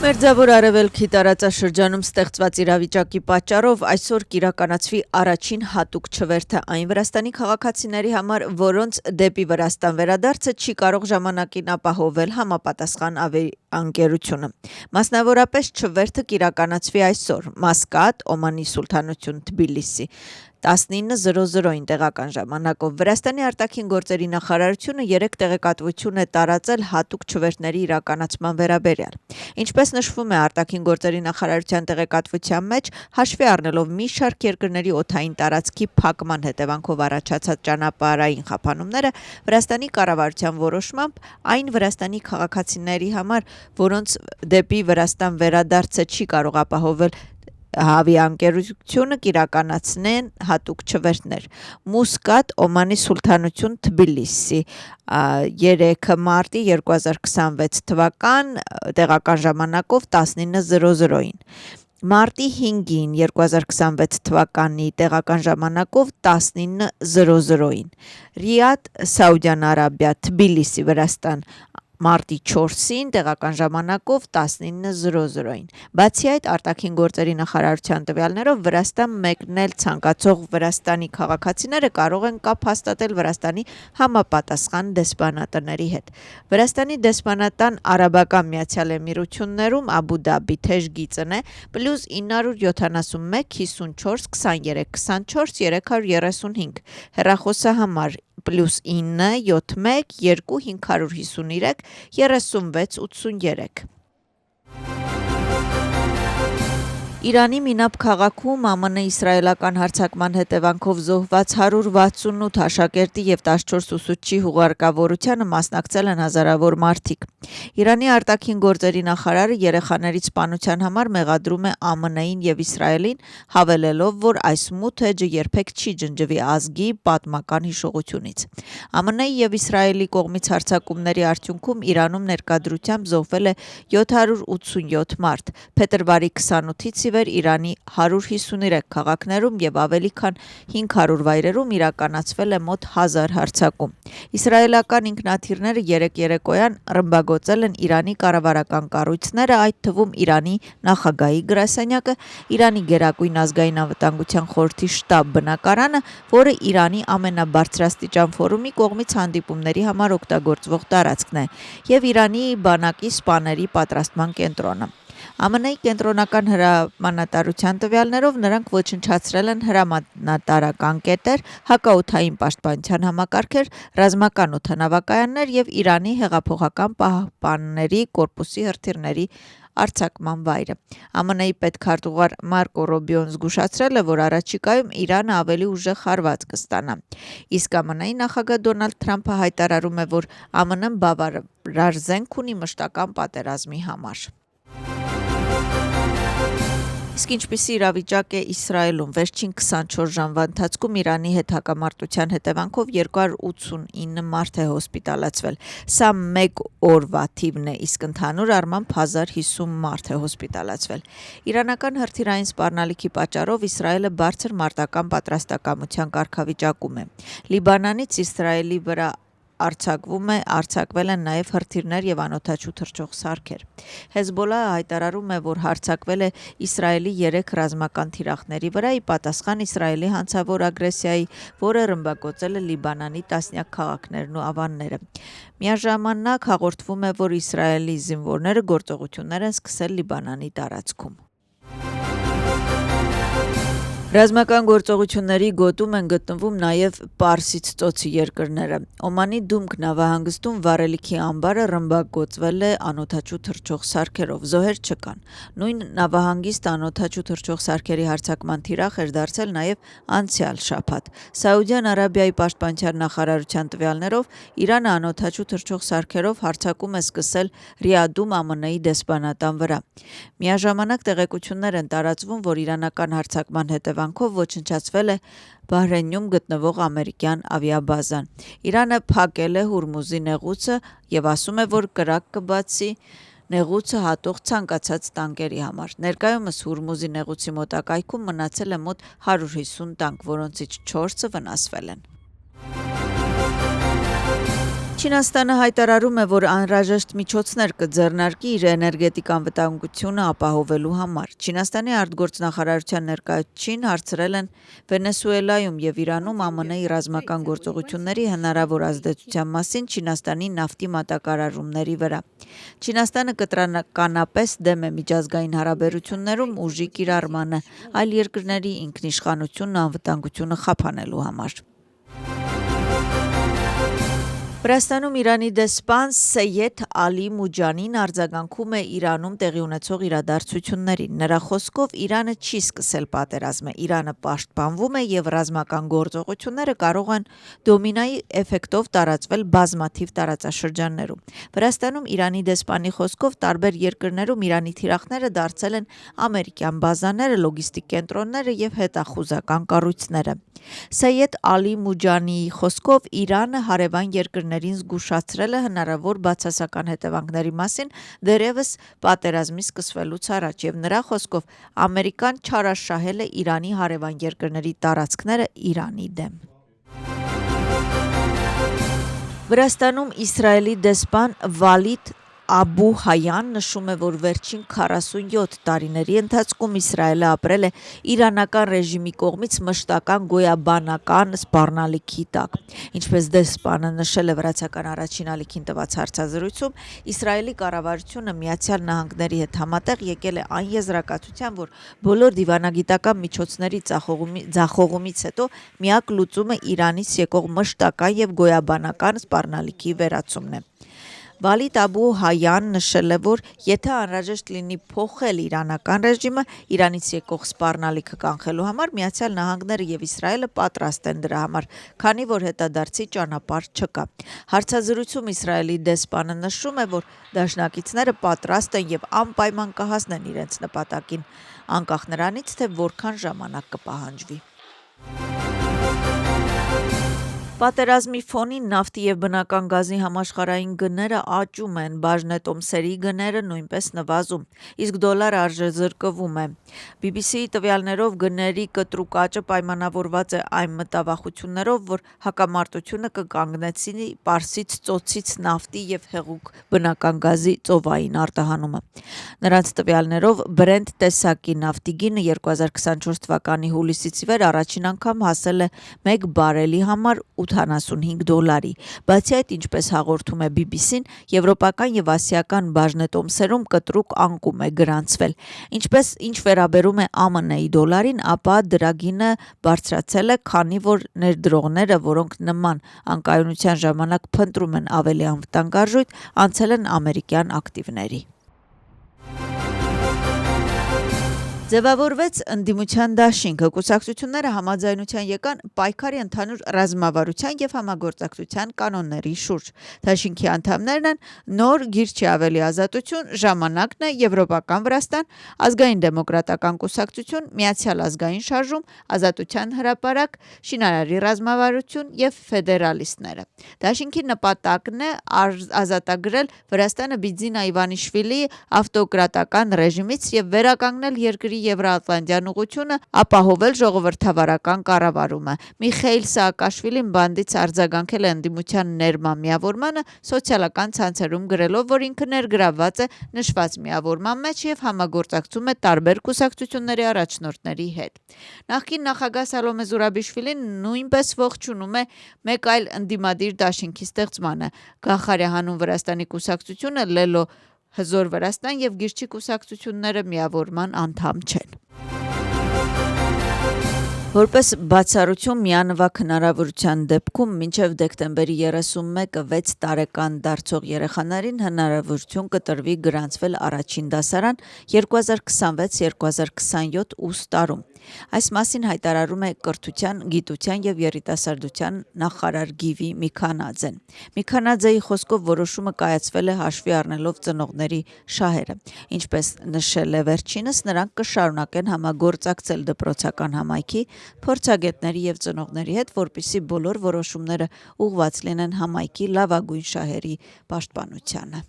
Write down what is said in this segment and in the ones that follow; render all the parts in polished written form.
Մերձավոր Արևելքի տարածաշրջանում ստեղծված իրավիճակի պատճառով այսօր կիրականացվի առաջին հատուկ չվերթը այն Վրաստանի քաղաքացիների համար, որոնց դեպի Վրաստան վերադարձը չի կարող ժամանակին ապահովել համապատասխան ավիաընկերությունը։ Մասնավորապես չվերթը կիրականացվի այսօր Մասկատ, Օմանի Սուլթանություն, Թբիլիսի 19:00-ին տեղական ժամանակով։ Վրաստանի արտաքին գործերի նախարարությունը 3 տեղեկատվություն է տարածել հատուկ չվերթների իրականացման վերաբերյալ։ Ինչպես նշվում է արտաքին գործերի նախարարության տեղեկատվության մեջ, հաշվի առնելով մի շարք երկրների օդային տարածքի փակման հետևանքով առաջացած ճանապարհային խափանումները, Վրաստանի կառավարության որոշմամբ այն Վրաստանի քաղաքացիների համար, որոնց դեպի Վրաստան վերադարձը չի կարող ապահովել ավիաընկերությունը կիրականացնեն հատուկ չվերթներ։ Մուսկատ, Օմանի Սուլթանություն, Թբիլիսի 3 մարտի 2026 թվական տեղական ժամանակով 19:00-ին։ Մարտի 5-ին 2026 թվականի տեղական ժամանակով 19:00-ին։ Ռիադ, Սաուդյան Արաբիա, Թբիլիսի, Վրաստան մարտի 4-ին տեղական ժամանակով 19:00-ին։ Բացի այդ, արտաքին գործերի նախարարության տվյալներով Վրաստան մեկնել ցանկացող Վրաստանի քաղաքացիները կարող են կապ հաստատել Վրաստանի համապատասխան դեսպանատների հետ։ Վրաստանի դեսպանատան Արաբական Միացյալ Էմիրություններում Աբու Դաբի թեժ գիծն է +971 54 23 24 335, հեռախոսահամար +9 71 2 553 36 83։ Իրանի Մինաբ քաղաքում ԱՄՆ իսրայելական հարձակման հետևանքով զոհված 168 աշակերտի և 14 ուսուցչի հուղարկավորությանը մասնակցել են հազարավոր մարդիկ։ Իրանի արտաքին գործերի նախարարը երեխաների սպանության համար մեղադրում է ԱՄՆ-ին և Իսրայելին, հավելելով, որ այս մութ էջը երբեք չի ջնջվի ազգի պատմական հիշողությունից։ ԱՄՆ-ի և Իսրայելի կողմից հարձակումների արդյունքում Իրանում ներկայությամբ զոհվել է 787 մարդ։ Փետրվարի 28-ից ի վեր Իրանի 153 քաղաքներում և ավելի քան 500 վայրերում իրականացվել է մոտ 1000 հարձակում։ Իսրայելական ինքնաթիռները երեկ երեկոյան ռմբակոծել են Իրանի կառավարական կառույցները, այդ թվում Իրանի նախագահի գրասենյակը, Իրանի Գերագույն ազգային անվտանգության խորհրդի շտաբ բնակարանը, որը Իրանի ամենաբարձրաստիճան ֆորումի կողմից հանդիպումների համար օգտագործվող տարածքն է, և Իրանի բանակի սպաների պատրաստման կենտրոնը։ ԱՄՆ-ի կենտրոնական հրամանատարության տվյալներով նրանք ոչնչացրել են հրամանատարական կետեր, հակաօդային պաշտպանության համակարգեր, ռազմական օդանավակայաններ և Իրանի հեղափոխական պահպանների կորպուսի հրթիռների արձակման վայրը։ ԱՄՆ-ի պետքարտուղար Մարկո Ռուբիոն զգուշացրել է, որ առաջիկայում Իրանը ավելի ուժեղ հարված կստանա։ Իսկ ԱՄՆ-ի նախագահ Դոնալդ Թրամփը հայտարարում է, որ ԱՄՆ-ն բավարար զենք ունի մշտական պատերազմի համար։ Իսկ ինչպիսի իրավիճակ է Իսրայելում։ Վերջին 24 ժամվա ընթացքում Իրանի հետ հակամարտության հետևանքով 289 մարդ է հոսպիտալացվել։ Սա մեկ օրվա թիվն է, իսկ ընդհանուր առմամբ 1050 մարդ է հոսպիտալացվել։ Իրանական հրթիռային սպառնալիքի պատճառով Իսրայելը բարձր մարտական պատրաստակամության կարգավիճակում է։ Լիբանանից Իսրայելի վրա արձակվել են նաև հրթիռներ և անօդաչու թռչող սարքեր։ Հեզբոլլահը հայտարարում է, որ հարձակվել է Իսրայելի 3 ռազմական թիրախների վրա՝ ի պատասխան Իսրայելի հանցավոր ագրեսիայի, որը ռմբակոծել է Լիբանանի տասնյակ քաղաքներն ու ավանները։ Միաժամանակ հաղորդվում է, որ Իսրայելի զինվորները գործողություններ են սկսել Լիբանանի տարածքում։ Ռազմական գործողությունների գոտում են գտնվում նաև Պարսից ծոցի երկրները։ Օմանի Դումք նավահանգստում վառելիքի ամբարը ռմբակոծվել է անօդաչու թռչող սարքերով, զոհեր չկան։ Նույն նավահանգիստ անօդաչու թռչող սարքերի հարձակման թիրախ էր դարձել նաև անցյալ շաբաթ։ Սաուդյան Արաբիայի պաշտպանության նախարարության տվյալներով Իրանը անօդաչու թռչող սարքերով հարձակում է սկսել Ռիադում ԱՄՆ-ի դեսպանատան վրա։ Միաժամանակ տեղեկություններ են տարածվում, որ իրանական հարձակման հետևանքով ոչնչացվել է Բահրեյնում գտնվող ամերիկյան ավիաբազան։ Իրանը փակել է Հորմուզի նեղուցը և ասում է, որ կրակ կբացի նեղուցը հատող ցանկացած տանկերի համար։ Ներկայումս Հորմուզի նեղուցի մոտակայքում մնացել է մոտ 150 տանկ, որոնցից 4-ը վնասվել են։ Չինաստանը հայտարարում է, որ անհրաժեշտ միջոցներ կձեռնարկի իր էներգետիկ անվտանգությունը ապահովելու համար։ Չինաստանի արտգործնախարարության ներկայացուցիչին հարցրել են Վենեսուելայում եւ Իրանում ԱՄՆ-ի ռազմական գործողությունների հնարավոր ազդեցության մասին Չինաստանի նավթի մատակարարումների վրա։ Չինաստանը կտրականապես դեմ է միջազգային հարաբերություններում ուժի կիրառմանը, այլ երկրների ինքնիշխանությունն ու անվտանգությունը խափանելու համար։ Վրաստանում Իրանի դեսպան Սեյեդ Ալի Մուջանին արձագանքում է Իրանում տեղի ունեցող իրադարձություններին։ Նրա խոսքով Իրանը չի սկսել պատերազմը, Իրանը պաշտպանվում է եւ ռազմական գործողությունները կարող են դոմինոյի էֆեկտով տարածվել բազմաթիվ տարածաշրջաններում։ Վրաստանում Իրանի դեսպանի խոսքով տարբեր երկրներում Իրանի թիրախները դարձել են ամերիկյան բազաները, լոգիստիկ կենտրոնները եւ հետախուզական կառույցները։ Սեյեդ Ալի Մուջանիի խոսքով Իրանը հարևան երկրներին զգուշացրել է հնարավոր բացասական հետևանքների մասին դեռևս պատերազմի սկսվելուց առաջ եւ նրա խոսքով Ամերիկան չարաշահել է Իրանի հարևան երկրների տարածքները Իրանի դեմ։ Վրաստանում Իսրայելի դեսպան Վալիդ Աբու Հայան նշում է, որ վերջին 47 տարիների ընթացքում Իսրայելը ապրել է իրանական ռեժիմի կողմից մշտական գոյաբանական սպառնալիքի տակ։ Ինչպես դեսպանը նշել է վրացական առաջին ալիքին տված հարցազրույցում, Իսրայելի կառավարությունը Միացյալ Նահանգների հետ համատեղ եկել է այն եզրակացության, որ բոլոր դիվանագիտական միջոցների ձախողումից հետո միակ լուծումը Իրանից եկող մշտական եւ գոյաբանական սպառնալիքի վերացումն է։ Վալիդ Աբու Հայան նշել է, որ եթե անհրաժեշտ լինի փոխել իրանական ռեժիմը Իրանից եկող սպառնալիքը կանխելու համար, Միացյալ Նահանգները եւ Իսրայելը պատրաստ են դրա համար, քանի որ հետադարձի ճանապարհ չկա։ Հարցազրույցում Իսրայելի դեսպանը նշում է, որ դաշնակիցները պատրաստ են եւ անպայման կհասնեն իրենց նպատակին, անկախ նրանից, թե որքան ժամանակ կպահանջվի։ Պատերազմի ֆոնին նավթի եւ բնական գազի համաշխարհային գները աճում են, բաժնետոմսերի գները նույնպես նվազում, իսկ դոլարը արժեզրկվում է։ BBC-ի տվյալներով գների կտրուկ աճը պայմանավորված է այն մտավախություններով, որ հակամարտությունը կկանգնեցնի Պարսից ծոցից նավթի եւ հեղուկ բնական գազի ծովային արտահանումը։ Նրանց տվյալներով Brent տեսակի նավթի գինը 2024 թվականի հուլիսից ի վեր առաջին անգամ հասել է 1 բարելի համար $85։ Բացի այդ, ինչպես հաղորդում է BBC-ն, եվրոպական եւ ասիական բաժնետոմսերում կտրուկ անկում է գրանցվել։ Ինչ վերաբերում է ԱՄՆ-ի դոլարին, ապա դրա գինը բարձրացել է, քանի որ ներդրողները, որոնք նման անկայունության ժամանակ փնտրում են ավելի անվտանգ արժույթ, անցել են ամերիկյան ակտիվների։ Ձևավորվեց ընդդիմության դաշինքը, կուսակցությունները համաձայնության եկան պայքարի ընդհանուր ռազմավարության եւ համագործակցության կանոնների շուրջ։ Դաշինքի անդամներն են Նոր Գիրչի ավելի ազատություն, Ժամանակն է, Եվրոպական Վրաստան, Ազգային դեմոկրատական կուսակցություն, Միացյալ ազգային շարժում, Ազատության հրապարակ, Շինարարի ռազմավարություն եւ ֆեդերալիստները։ Դաշինքի նպատակն է ազատագրել Վրաստանը Բիձինա Իվանիշվիլիի ավտոկրատական ռեժիմից եւ վերականգնել երկրի Եվրոատլանտյան ուղղությունը, ապահովել ժողովրդավարական կառավարումը։ Միխեիլ Սաակաշվիլին բանդից արձագանքել է ընդդիմության ներմամիավորմանը սոցիալական ցանցերում գրելով, որ ինքը ներգրավված է նշված միավորման մեջ եւ համագործակցում է տարբեր կուսակցությունների առաջնորդների հետ։ Նախկին նախագահ Սալոմե Զուրաբիշվիլին նույնպես ողջունում է մեկ այլ ընդդիմադիր դաշինքի ստեղծմանը։ Գախարյա հանուն Վրաստանի կուսակցությունը Լելո Հզոր Վրաստան եւ Գիրչի կուսակցությունները միավորման անդամ չեն։ Որպես բացառություն միանվագ հնարավորության դեպքում մինչև դեկտեմբերի 31-ը 6 տարեկան դարձող երեխաներին հնարավորություն կտրվի գրանցվել առաջին դասարան 2026-2027 ուսուցիչ տարում։ Այս մասին հայտարարում է Կրթության, գիտության եւ երիտասարդության նախարար Գիվի Միքանաձեն։ Միքանաձեի խոսքով որոշումը կայացվել է հաշվի առնելով ծնողների շահերը։ Ինչպես նշել է վերջինս, նրանք կշարունակեն համագործակցել դպրոցական համայնքի, փորձագետների եւ ծնողների հետ, որպեսզի բոլոր որոշումները ուղղված լինեն համայնքի լավագույն շահերի պաշտպանությանը։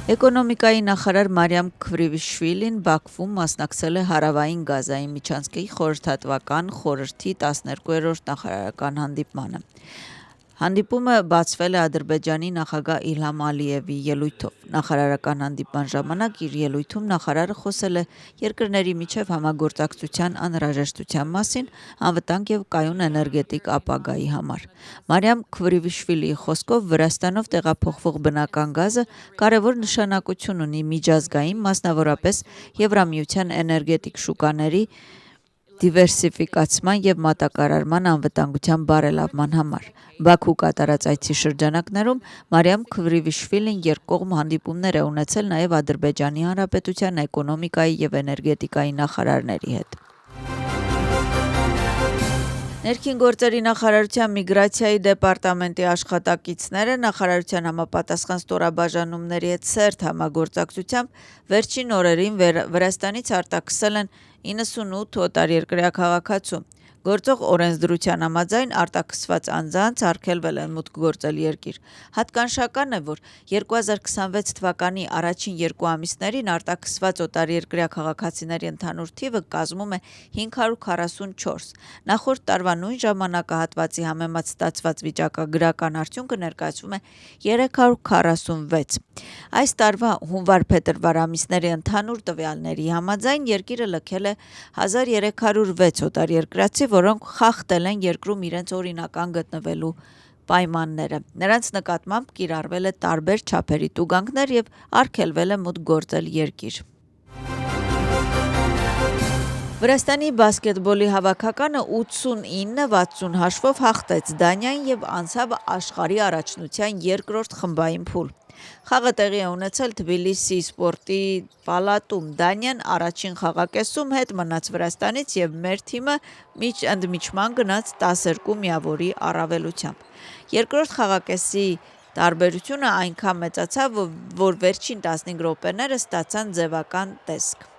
Էկոնոմիկայի նախարար Մարիամ Քվրիվիշվիլին Բաքվում մասնակցել է Հարավային Գազայի միջանցքի խորհրդատվական խորհրդի 12-րդ նախարարական հանդիպմանը։ Հանդիպումը բացվել է Ադրբեջանի նախագահ Իլհամ Ալիևի ելույթով։ Նախարարական հանդիպման ժամանակ իր ելույթում նախարարը խոսել է երկրների միջև համագործակցության անհրաժեշտության մասին անվտանգ եւ կայուն էներգետիկ ապագայի համար։ Մարիամ Քվրիվիշվիլիի խոսքով Վրաստանով տեղափոխվող բնական գազը կարևոր նշանակություն ունի միջազգային, մասնավորապես Եվրամիության էներգետիկ շուկաների դիվերսիֆիկացման եւ մատակարարման անվտանգության բարելավման համար։ Բաքու կատարած այցի շրջանակներում Մարիամ Քվրիվիշվիլին երկկողմ հանդիպումներ է ունեցել նաեւ Ադրբեջանի Հանրապետության էկոնոմիկայի եւ էներգետիկայի նախարարների հետ։ Ներքին գործերի նախարարության միգրացիայի դեպարտամենտի աշխատակիցները նախարարության համապատասխան ստորաբաժանումների հետ սերտ համագործակցությամբ վերջին օրերին Վրաստանից արտաքսել են 98 օտարերկրյա քաղաքացու։ Գործող օրենսդրության համաձայն արտաքսված անձանց արգելվել են մուտք գործել երկիր։ Հատկանշական է, որ 2026 թվականի առաջին 2 ամիսներին արտաքսված օտարերկրյա քաղաքացիների ընդհանուր թիվը կազմում է 544։ Նախորդ տարվա նույն ժամանակահատվածի համեմատ ստացված վիճակագրական արդյունքը ներկայացվում է 346։ Այս տարվա հունվար-փետրվար ամիսների ընդհանուր տվյալների համաձայն երկիրը լքել է 1306 օտարերկրացի, որոնք խախտել են երկրում իրենց օրինական գտնվելու պայմանները։ Նրանց նկատմամբ կիրառվել է տարբեր չափերի տուգանքներ եւ արգելվել է մուտք գործել երկիր։ Վրաստանի բասկետբոլի հավաքականը 89-60 հաշվով հաղթեց Դանիային եւ անցավ աշխարհի առաջնության երկրորդ խմբային փուլ։ Խաղը տեղի է ունեցել Թբիլիսի սպորտի պալատում։ Դանիան առաջին խաղակեսում հետ մնաց Վրաստանից եւ մեր թիմը ընդմիջման գնաց 12 միավորի առավելությամբ։ Երկրորդ խաղակեսի տարբերությունը այնքան մեծացավ, որ վերջին 15 րոպեները ստացան ձևական տեսք։